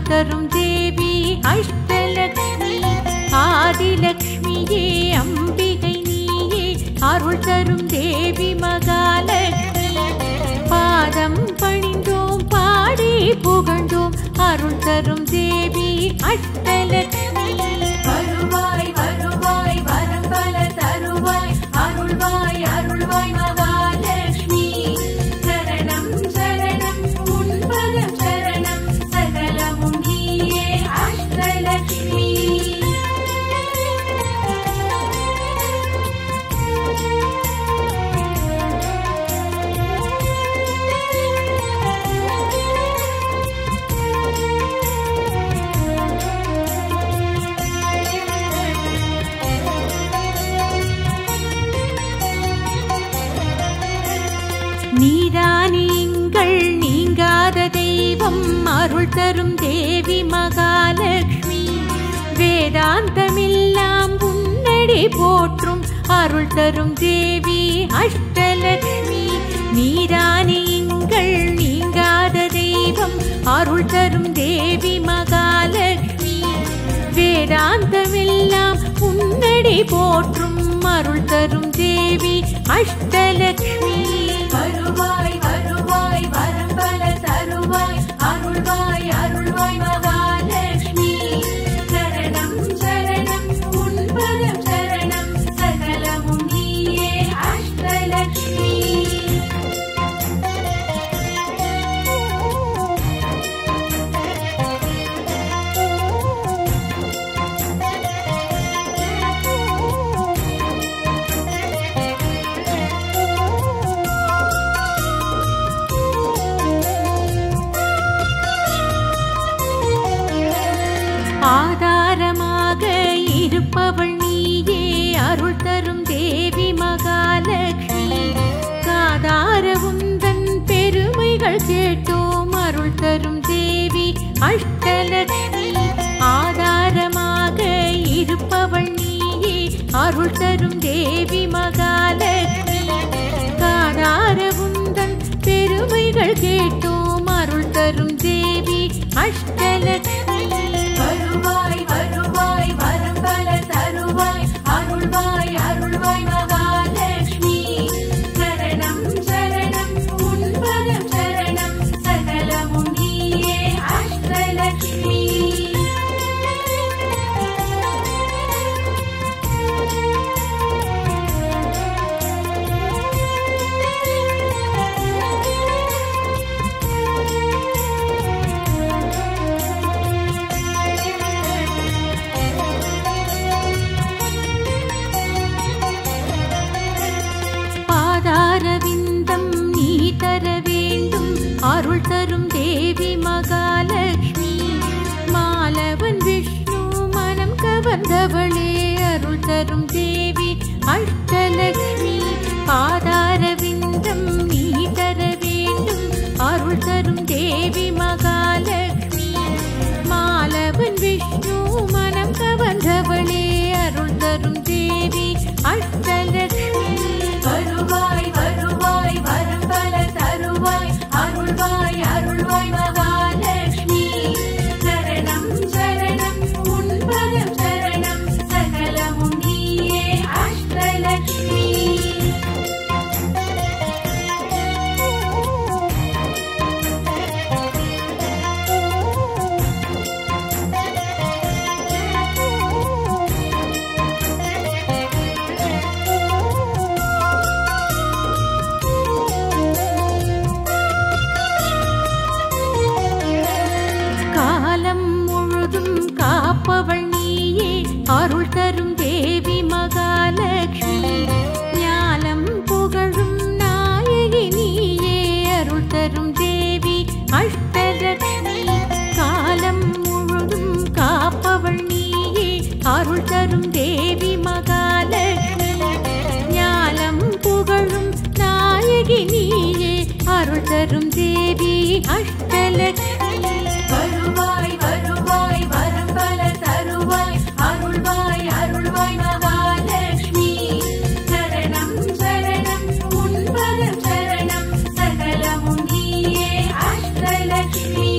தரும் தேவி அஷ்டலக்ஷ்மி. ஆதிலக்ஷ்மியே அம்பிகை நீயே அருள் தரும் தேவி மகாலக்ஷ்மி. பாதம் பணிந்தோம் பாடி புகழ்ந்தோம் அருள் தரும் தேவி அஷ்டலக்ஷ்மி. வருவாய் வருவாய் வரம் பல தருவாய் அருள்வாய் அருள்வாய் மகாலக்ஷ்மி. சரணம் சரணம் உன்பதம் சரணம் சகலமும் நீயே அஷ்டலக்ஷ்மி. நீதானீங்கள் நீங்காத தெய்வம் அருள் தரும் தேவி மகாலக்ஷ்மி. வேதாந்தமெல்லாம் உன்னடி போற்றும் அருள் தரும் தேவி அஷ்டலக்ஷ்மி. நீதானீங்கள் நீங்காத தெய்வம் அருள் தரும் தேவி மகாலக்ஷ்மி. வேதாந்தமெல்லாம் உன்னடி போற்றும் அருள் தரும் தேவி அஷ்டலக்ஷ்மி. வருவாய் வருவாய் வரம் பல தருவாய் அருள்வாய் அருள்வாய் மகாலக்ஷ்மி. சரணம் சரணம் உன்பதம் சரணம் சகலமும் நீயே அஷ்டலக்ஷ்மி. ஆதாரமாக இருப்பவள் நீயே அருள் தரும் தேவி மகாலக்ஷ்மி. காதார உந்தன் பெருமைகள் கேட்டோம் அருள் தரும் தேவி அஷ்டலக்ஷ்மி. ஆதாரமாக இருப்பவள் நீயே அருள் தரும் தேவி மகாலக்ஷ்மி. காதார உந்தன் பெருமைகள் கேட்டோம் அருள் தரும் தேவி அஷ்டலக்ஷ்மி. வருவாய் வருவாய் வரம் பல தருவாய் அருள்வாய் அருள்வாய் மகாலக்ஷ்மி. சரணம் சரணம் உன்பதம் சரணம் சகலமும் நீயே அஷ்டலக்ஷ்மி. பாதாரவிந்தம் நீ தர வேண்டும் அருள் தரும் தேவி மகாலக்ஷ்மி. மாலவன் விஷ்ணு மனம் கவர்ந்தவளே அருள் தரும் தேவி அஷ்டலக்ஷ்மி. பாதாரவிந்தம் நீ தர வேண்டும் அருள் தரும் தேவி மகாலக்ஷ்மி. மாலவன் விஷ்ணு மனம் கவர்ந்தவளே அருள் தரும் தேவி அஷ்டலக்ஷ்மி. வருவாய் வருவாய் வரம் பல தருவாய் அருள்வாய் அருள்வாய் மகாலக்ஷ்மி. சரணம் சரணம் உன்பதம் சரணம் சகலமும் நீயே அஷ்டலக்ஷ்மி. காப்பவள் நீயே அருள் தரும் தேவி மகாலக்ஷ்மி. ஞானம் புகழும் நாயகி நீயே அருள் தரும் தேவி அஷ்டலக்ஷ்மி. காலம் முழுதும் காப்பவள் நீயே அருள் தரும் தேவி மகாலக்ஷ்மி. ஞானம் புகழும் நாயகி நீயே அருள் தரும் தேவி அஷ்டலக்ஷ்மி. வருவாய் வருவாய் வரம் பல தருவாய் அருள்வாய் அருள்வாய் மகாலக்ஷ்மி. சரணம் சரணம் உன்பதம் சரணம் சகலமும் நீயே அஷ்டலக்ஷ்மி.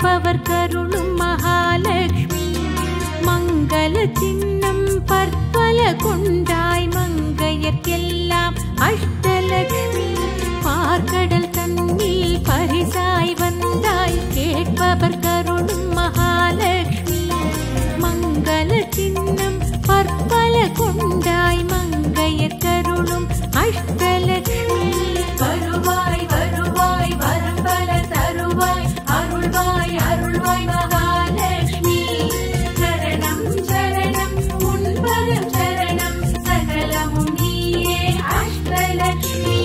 கேட்பவர் கருளும் மகாலட்சுமி மங்கள சின்னம் பற்பல கொண்டாய் மங்கையர்க்கெல்லாம் அஷ்டலட்சுமி பார்க்கடல் தன்னில் பரிசாய் வந்தாய் கேட்பவர் கருளும் மகாலட்சுமி மங்கள சின்னம் பற்பல கொண்டாய் மங்கையர் கருளும் அஷ்டலட்சுமி வருவாய் வருவாய் வரம் பல தருவாய் அருள்வாய் அருள்வாய் மகாலட்சுமி சரணம் சரணம் உன்பதம் சரணம் சகலமும் நீயே அஷ்டலட்சுமி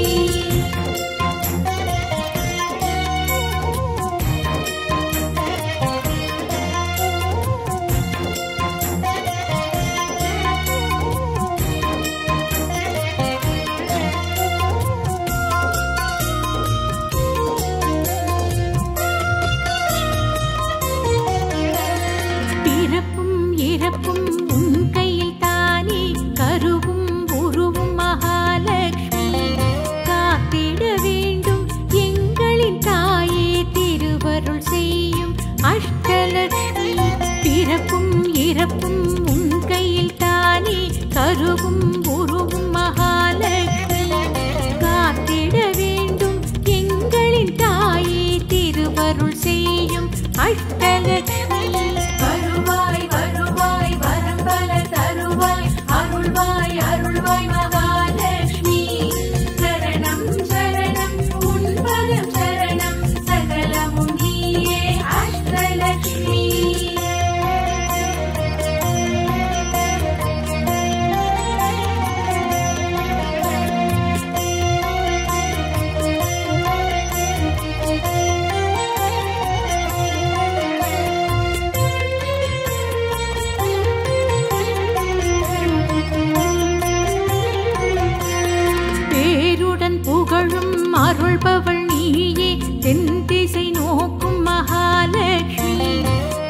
இறப்பும் உன் கையில் தானே கருவும் உருவும் மகாலட்சுமி காத்திட வேண்டும் எங்களின் தாயே திருவருள் செய்யும் அஷ்டலட்சுமி பிறப்பும் இறப்பும் உன் கையில் தானே கருவும் உருவும் மகாலட்சுமி காத்திட வேண்டும் எங்களின் தாயே திருவருள் செய்யும் அஷ்டலட்சுமி வருவாய் வருவாய் வரம் பல தருவாய் அருள்வாய் அருள்வாய் மகாலட்சுமி சரணம் சரணம் உன்பதம் சரணம் சகலமும் நீயே அஷ்டலட்சுமி புகழும் அருள்பவள் நீயே தென் திசை நோக்கும் மகாலட்சுமி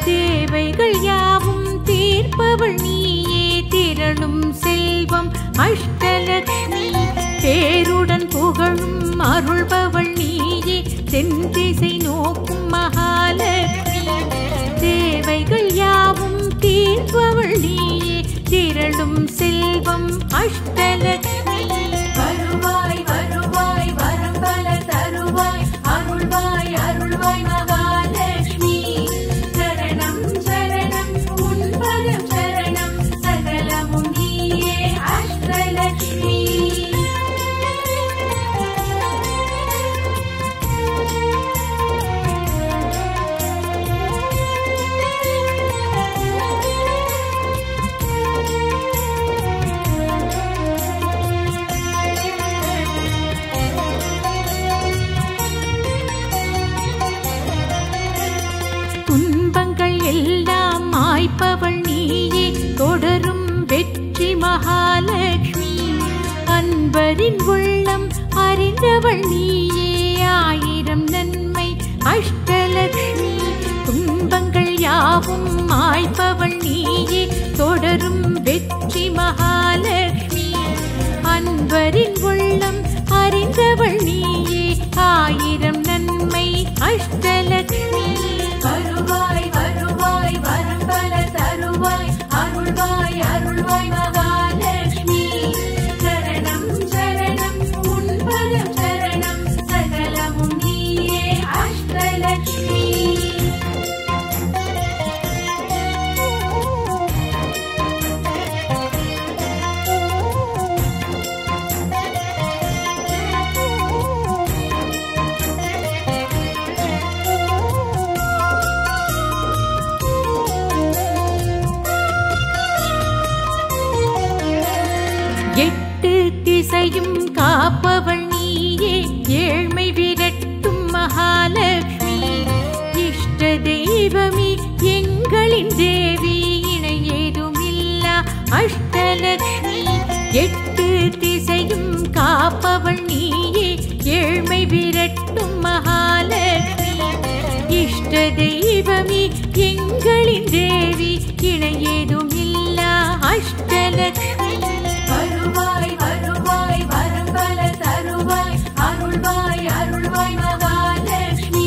தேவைகள் யாவும் தீர்ப்பவள் நீயே திரளும் செல்வம் அஷ்டலட்சுமி பேருடன் புகழும் அருள்பவள் நீயே தென் திசை நோக்கும் மகாலட்சுமி தேவைகள் யாவும் தீர்ப்பவள் நீயே திரளும் செல்வம் அஷ்டலட்சுமி வருவாய் வருவாய் வரம் பல தருவாய் அருள்வாய் அருள்வாய் மகாலட்சுமி சரணம் சரணம் உன்பதம் சரணம் சகலமும் நீயே அஷ்டலட்சுமி துன்பங்கள் எல்லாம் மாய்ப்பவள் நீயே தொடரும் வெற்றி மகாலட்சுமி அன்பரின் உள்ளம் அறிந்தவள் நீயே ஆயிரம் நன்மை அஷ்டலட்சுமி துன்பங்கள் யாவும் மாய்ப்பவள் நீயே தொடரும் வெற்றி மகாலட்சுமி அன்பரின் உள்ளம் அறிந்தவள் நீயே ஆயிரம் நன்மை அஷ்டலட்சுமி வருவாய் வருவாய் வரம் பல தருவாய் அருள்வாய் அருள்வாய் மகாலட்சுமி சரணம் சரணம் உன்பதம் சரணம் சகலமும் நீயே அஷ்டலட்சுமி எட்டு திசையும் காப்பவள் நீயே ஏழ்மை விரட்டும் மகாலட்சுமி இஷ்ட தெய்வமே எங்களின் தேவி இணை ஏதும் இல்லா அஷ்டலட்சுமி எட்டு திசையும் காப்பவள் நீயே ஏழ்மை விரட்டும் மகாலட்சுமி இஷ்ட தெய்வமே எங்களின் தேவி இணை ஏதும் இல்லா அஷ்டலட்சுமி வருவாய் வருவாய் வரம் பல தருவாய் அருள்வாய் அருள்வாய் மகாலட்சுமி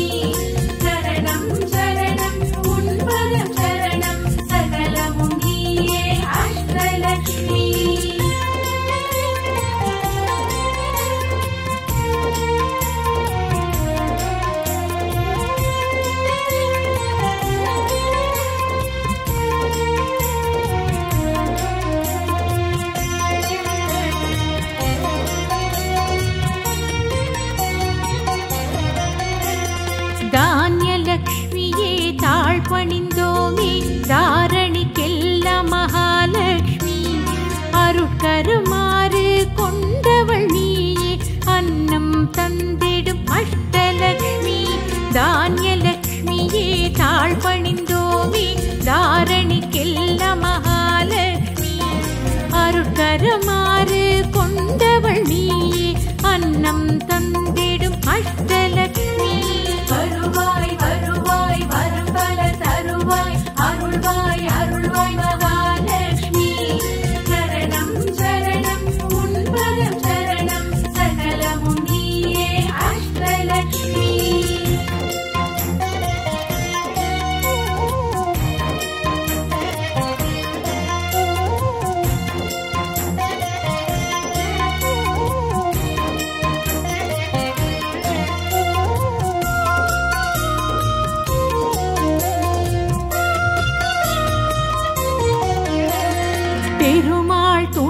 சரணம் சரணம்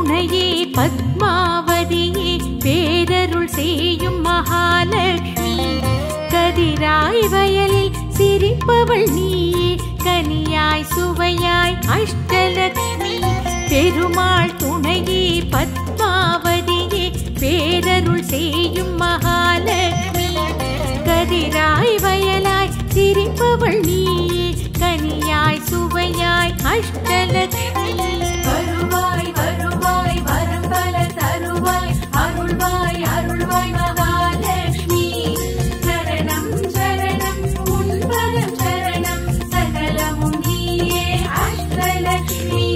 துணையே பத்மாவதியே பேரருள் செய்யும் மகாலட்சுமி கதிராய் வயலில் சிரிப்பவள் நீயே கனியாய் சுவையாய் அஷ்டலட்சுமி பெருமாள் துணையே பத்மாவதியே பேரருள் செய்யும் மகாலட்சுமி கதிராய் வயலாய் சிரிப்பவள் நீயே கனியாய் சுவையாய் அஷ்டலட்சுமி வருவாய் வருவாய் வரம் பல தருவாய் அருள்வாய் அருள்வாய் மகாலட்சுமி சரணம் சரணம் உன் பதம் சரணம் சகலமும் நீயே அஷ்டலட்சுமி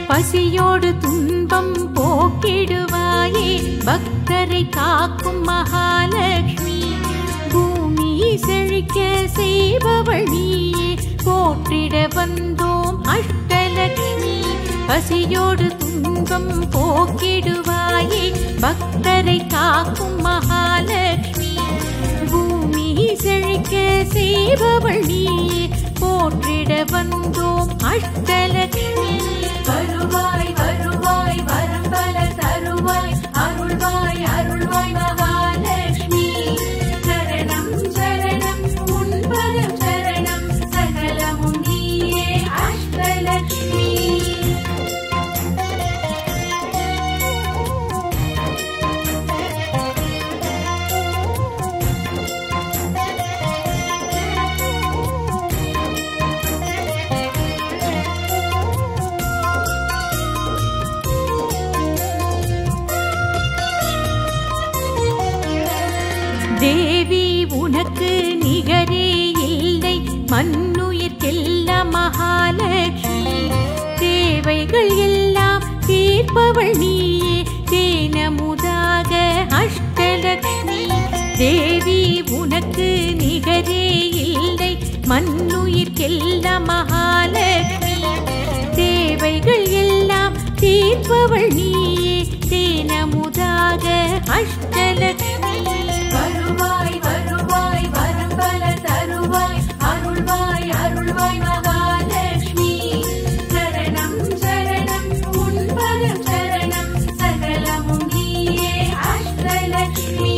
பசியோடு துன்பம் போக்கிடுவாயே பக்தரை காக்கும் மகாலட்சுமி பூமி செழிக்க செய்பவள் நீயே போற்றிட வந்தோம் அஷ்டலட்சுமி பசியோடு துன்பம் போக்கிடுவாயே பக்தரை காக்கும் மகாலட்சுமி பூமி செழிக்க செய்பவள் நீயே போற்றிட வந்தோம் அஷ்டலட்சுமி வருவாய் வருவாய் வரம் பல தருவாய் அருள்வாய் அருள்வாய் மகாலட்சுமி சரணம் சரணம் உன் பதம் சரணம் சகலமும் நீயே அஷ்டலட்சுமி தேவி உனக்கு நிகரே இல்லை மண்ணுயிர்க்கெல்லாம் மகாலட்சுமி தேவைகள் எல்லாம் தீர்ப்பவள் நீயே தேனமுதாக அஷ்டலட்சுமி தேவி உனக்கு நிகரே இல்லை மண்ணுயிர்க்கெல்லாம் மகாலட்சுமி தேவைகள் எல்லாம் தீர்ப்பவள் நீயே தேனமுதாக அஷ்டலட்சுமி வருவாய் வருவாய் வரம் பல தருவாய் அருள்வாய் அருள்வாய் மகாலட்சுமி சரணம் சரணம் உன் பதம் சரணம் சகலமும் நீயே அஷ்டலட்சுமி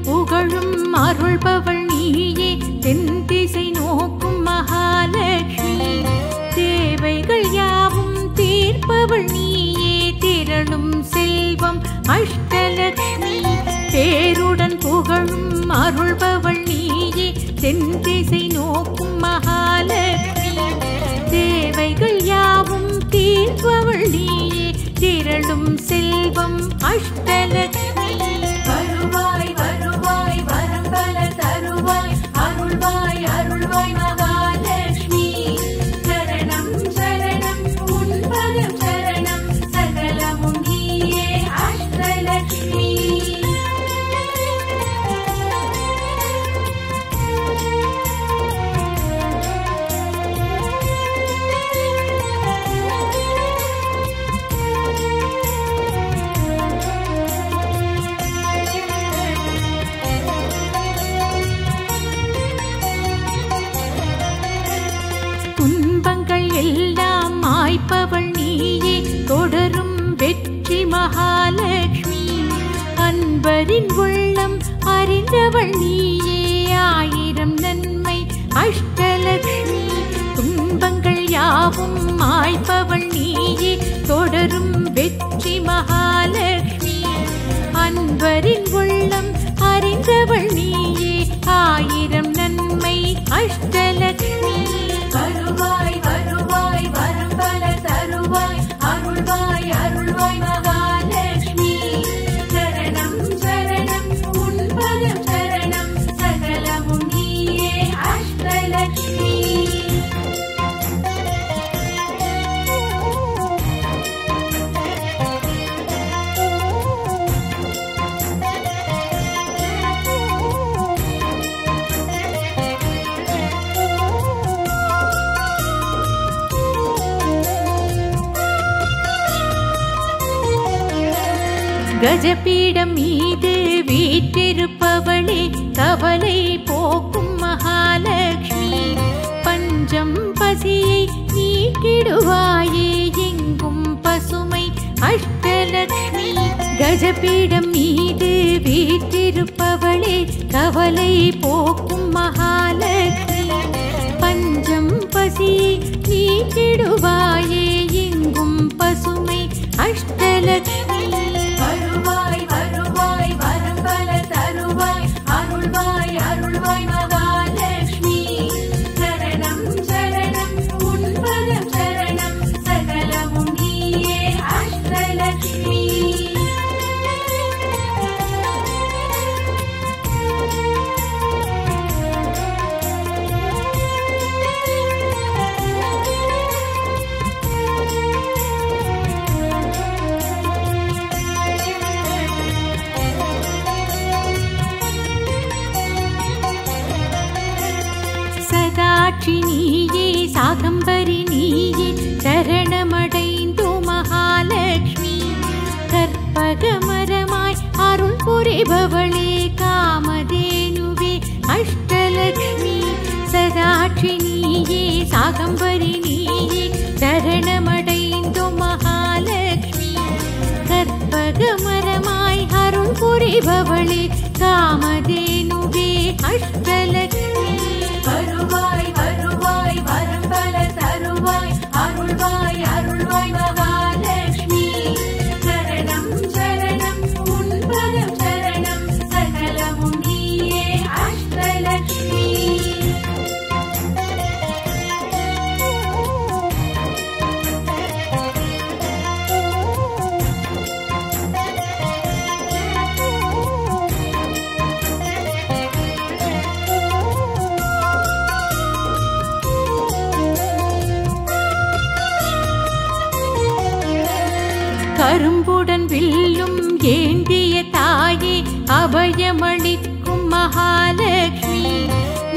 புகழும் அருள்பவள் நீயே தென் திசை நோக்கும் மகாலட்சுமி தேவைகள் யாவும் தீர்ப்பவள் நீயே திரளும் செல்வம் அஷ்டலட்சுமி பேருடன் புகழும் அருள்பவள் நீயே தென் திசை நோக்கும் மகாலட்சுமி தேவைகள் யாவும் தீர்ப்பவள் நீயே திரளும் செல்வம் அஷ்டலட்சுமி வருவாய் வருவாய் வரம் பல தருவாய் அருள்வாய் அருள்வாய் மகாலட்சுமி சரணம் சரணம் உன் பதம் சரணம் சகலமும் நீயே அஷ்டலட்சுமி துன்பங்கள் எல்லாம் மாய்ப்பவள் நீயே தொடரும் வெற்றி மகாலட்சுமி அன்பரின் உள்ளம் அறிந்தவள் நீயே ஆயிரம் நன்மை அஷ்டலட்சுமி துன்பங்கள் யாவும் மாய்ப்பவள் நீயே தொடரும் வெற்றி மகாலட்சுமி அன்பரின் உள்ளம் அறிந்தவள் நீயே ஆயிரம் நன்மை அஷ்டலட்சுமி வருவாய் வருவாய் வரம் பல தருவாய் அருள்வாய் அருள்வாய் மகா கஜபீடம் மீது வீற்றிருப்பவளே கவலை போக்கும் மகாலட்சுமி பஞ்சம் பசியை நீக்கிடுவாயே எங்கும் பசுமை அஷ்டலட்சுமி கஜபீடம் மீது வீற்றிருப்பவளே கவலை போக்கும் மகாலட்சுமி பஞ்சம் பசியை நீக்கிடுவாயே எங்கும் பசுமை அஷ்டலட்சுமி வருவாய் வருவாய் வரம் பல தருவாய் அருள்வாய் அருள்வாய் மகாலட்சுமி சரணம் சரணம் உன்பதம் சரணம் சகலமும் நீயே அஷ்டலட்சுமி சதாட்சி நீயே சாகம்பரி நீயே சரணமடைந்து மகாலட்சுமி கற்பகமரமாய் அருள் புரிபவளே காமதேனுவே அஷ்டலட்சுமி சதாட்சி நீயே சாகம்பரி நீயே சரணமடைந்து மகாலட்சுமி கற்பகமரமாய் அருள் புரிபவளே காமதேனுவே அஷ்டலட்சுமி வருவாய் வருவாய் வரம் பல தருவாய் அருள்வாய் அருள்வாய் மகாலட்சுமி சரணம் சரணம் உன்பதம் சரணம் சகலமும் நீயே அஷ்டலட்சுமி கரும்புடன் வில்லும் ஏந்திய தாயே அபயமளிக்கும் மகாலட்சுமி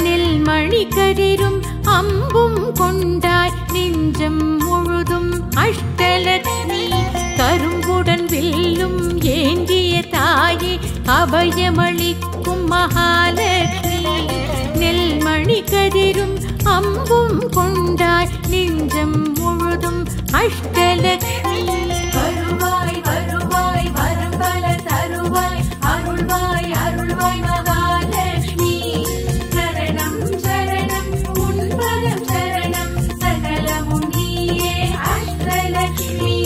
நெல்மணி கதிரும் அம்பும் கொண்டாய் நெஞ்சம் முழுதும் அஷ்டலட்சுமி கரும்புடன் வில்லும் ஏந்திய தாயே அபயமளிக்கும் மகாலட்சுமி நெல்மணி கதிரும் அம்பும் கொண்டாய் நெஞ்சம் முழுதும் அஷ்டலட்சுமி வருவாய் வருவாய் வரம் பல தருவாய் அருள்வாய் அருள்வாய் மகாலட்சுமி சரணம் சரணம் உன்பதம் சரணம் சகலமும் நீயே அஷ்டலட்சுமி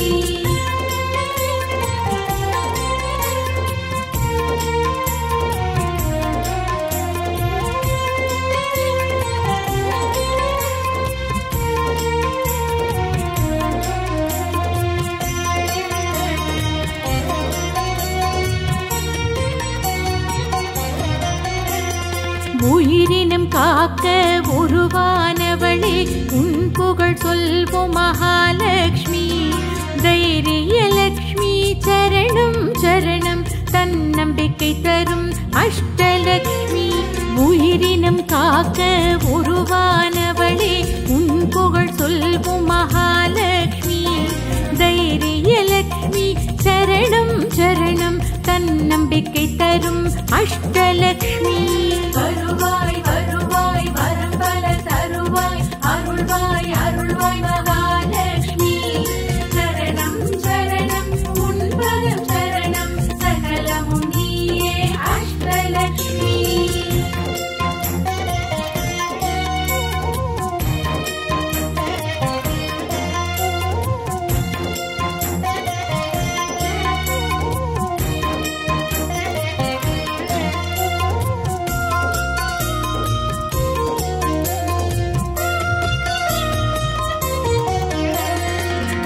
உயிரினம் காக்க உருவானவளே உன் புகழ் சொல்வோம் மகாலட்சுமி தைரியலட்சுமி சரணம் சரணம் தன்னம்பிக்கை தரும் அஷ்டலட்சுமி உயிரினம் காக்க உருவானவளே உன் புகழ் சொல்வோம் மகாலட்சுமி தைரியலட்சுமி சரணம் சரணம் தன்னம்பிக்கை தரும் அஷ்டலட்சுமி வருவாய் வருவாய் வரம் பல தருவாய் அருள்வாய் அருள்வாய் மகாலட்சுமி சரணம் சரணம் உன்பதம் சரணம் சகலமும் நீயே அஷ்டலட்சுமி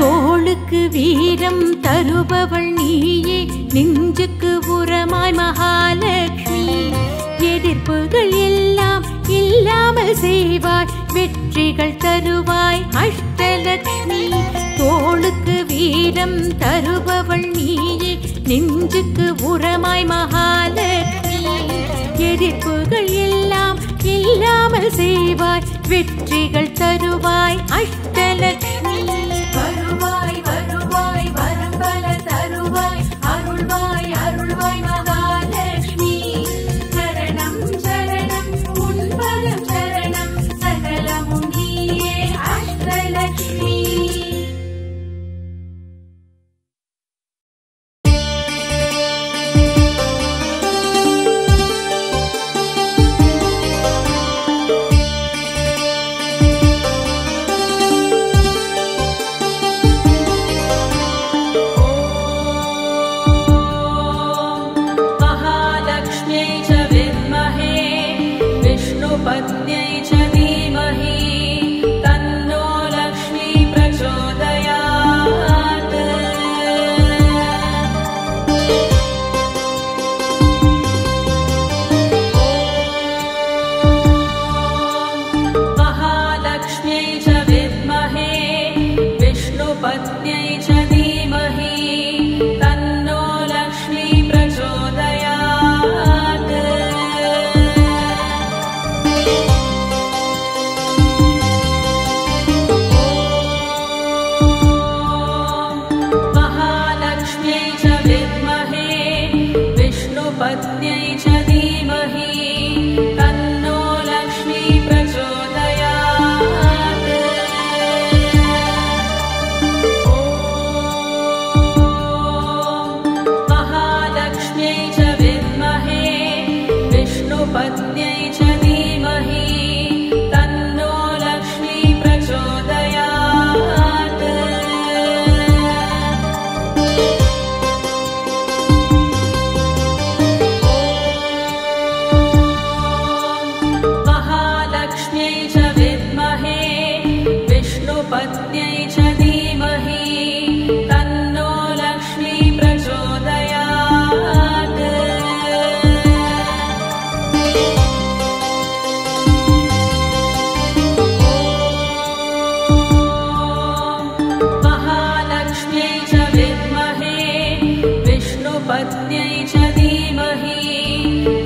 தோளுக்கு வீரம் தருபவள் நீயே நெஞ்சுக்கு உரமாய் மகாலட்சுமி எதிர்ப்புகள் எல்லாம் இல்லாமல் செய்வாய் வெற்றிகள் தருவாய் அஷ்டலட்சுமி தோளுக்கு வீரம் தருபவள் நீயே நெஞ்சுக்கு உரமாய் மகாலட்சுமி எதிர்ப்புகள் எல்லாம் இல்லாமல் செய்வாய் வெற்றிகள் தருவாய் அஷ்டலட்சுமி வருவாய் வருவாய் வரம் பல தருவாய் அருள்வாய் विष्णुपत्न्यै च धीमहि तन्नो लक्ष्मी प्रचोदयात्। महालक्ष्म्यै च विद्महे विष्णुपत्न्यै च धीमहि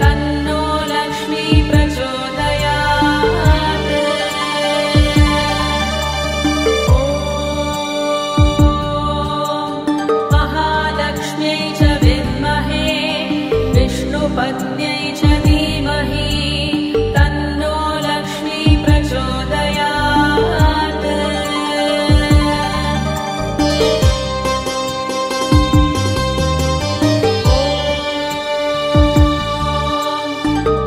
तन्नो लक्ष्मी प्रचोदयात्। महालक्ष्म्यै च विद्महे विष्णुपत्न्यै च धीमहि तन्नो लक्ष्मी प्रचोदयात्।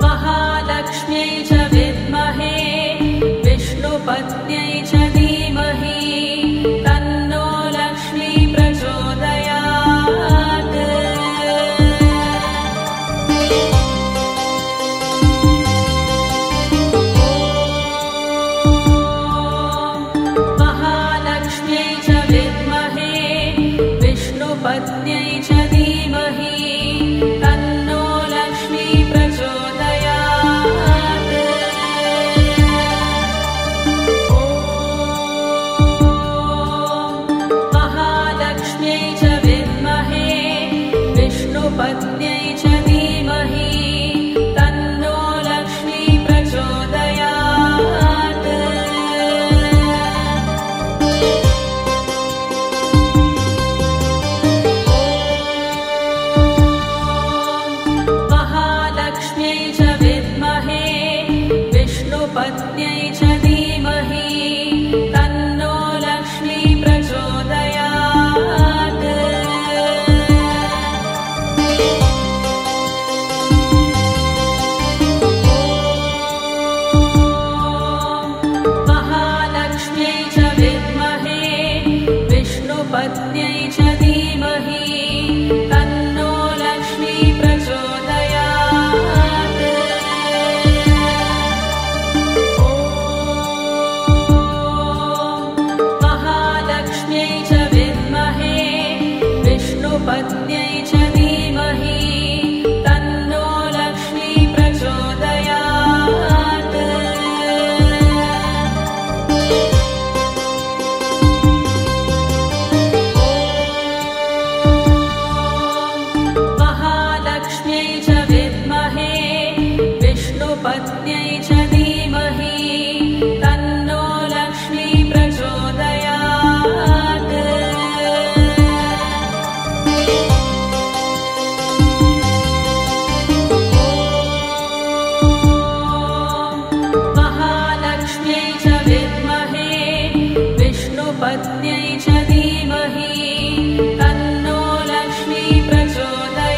महालक्ष्म्यै च विद्महे विष्णुपत्न्यै च धीमहि तन्नो लक्ष्मी प्रचोदयात्। महालक्ष्म्यै च विद्महे विष्णुपत्न्यै च धीमहि तन्नो लक्ष्मी प्रचोदयात्। महालक्ष्म्यै च विद्महे विष्णुपत्न्यै च धीमहि तन्नो लक्ष्मी प्रचोदयात्। महालक्ष्म्यै च विद्महे विष्णुपत्न्यै च धीमहि तन्नो लक्ष्मी प्रचोदयात्। महालक्ष्म्यै च विद्महे विष्णुपत्न्यै च धीमहि तन्नो लक्ष्मी प्रचोदयात्। महालक्ष्म्यै च विद्महे विष्णुपत्न्यै च धीमहि तन्नो लक्ष्मी प्रचोदयात्। महालक्ष्म्यै च विद्महे विष्णुपत्न्यै च धीमहि तन्नो लक्ष्मी प्रचोदयात्। महालक्ष्म्यै च विद्महे विष्णुपत्न्यै च धीमहि तन्नो लक्ष्मी प्रचोदयात्।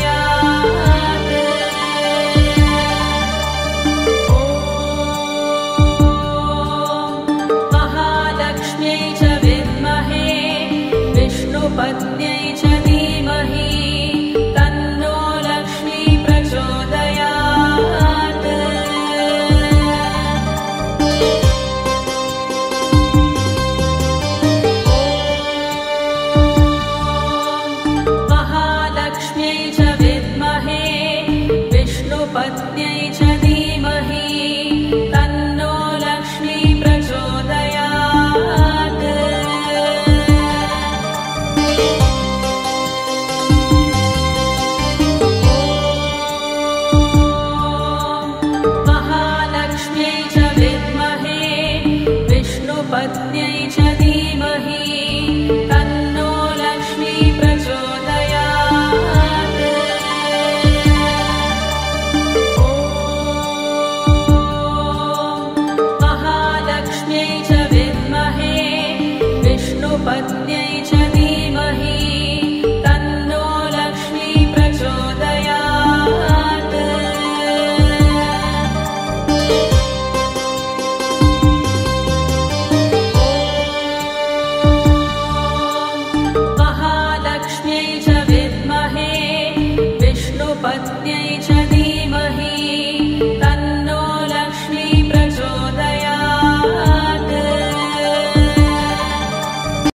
महालक्ष्म्यै च विद्महे विष्णुपत्न्यै च धीमहि तन्नो लक्ष्मी प्रचोदयात्। महालक्ष्म्यै च विद्महे विष्णुपत्न्यै च धीमहि तन्नो लक्ष्मी प्रचोदयात्। महालक्ष्म्यै च विद्महे विष्णुपत्न्यै च धीमहि तन्नो लक्ष्मी प्रचोदयात्। महालक्ष्म्यै च विद्महे विष्णुपत्न्यै च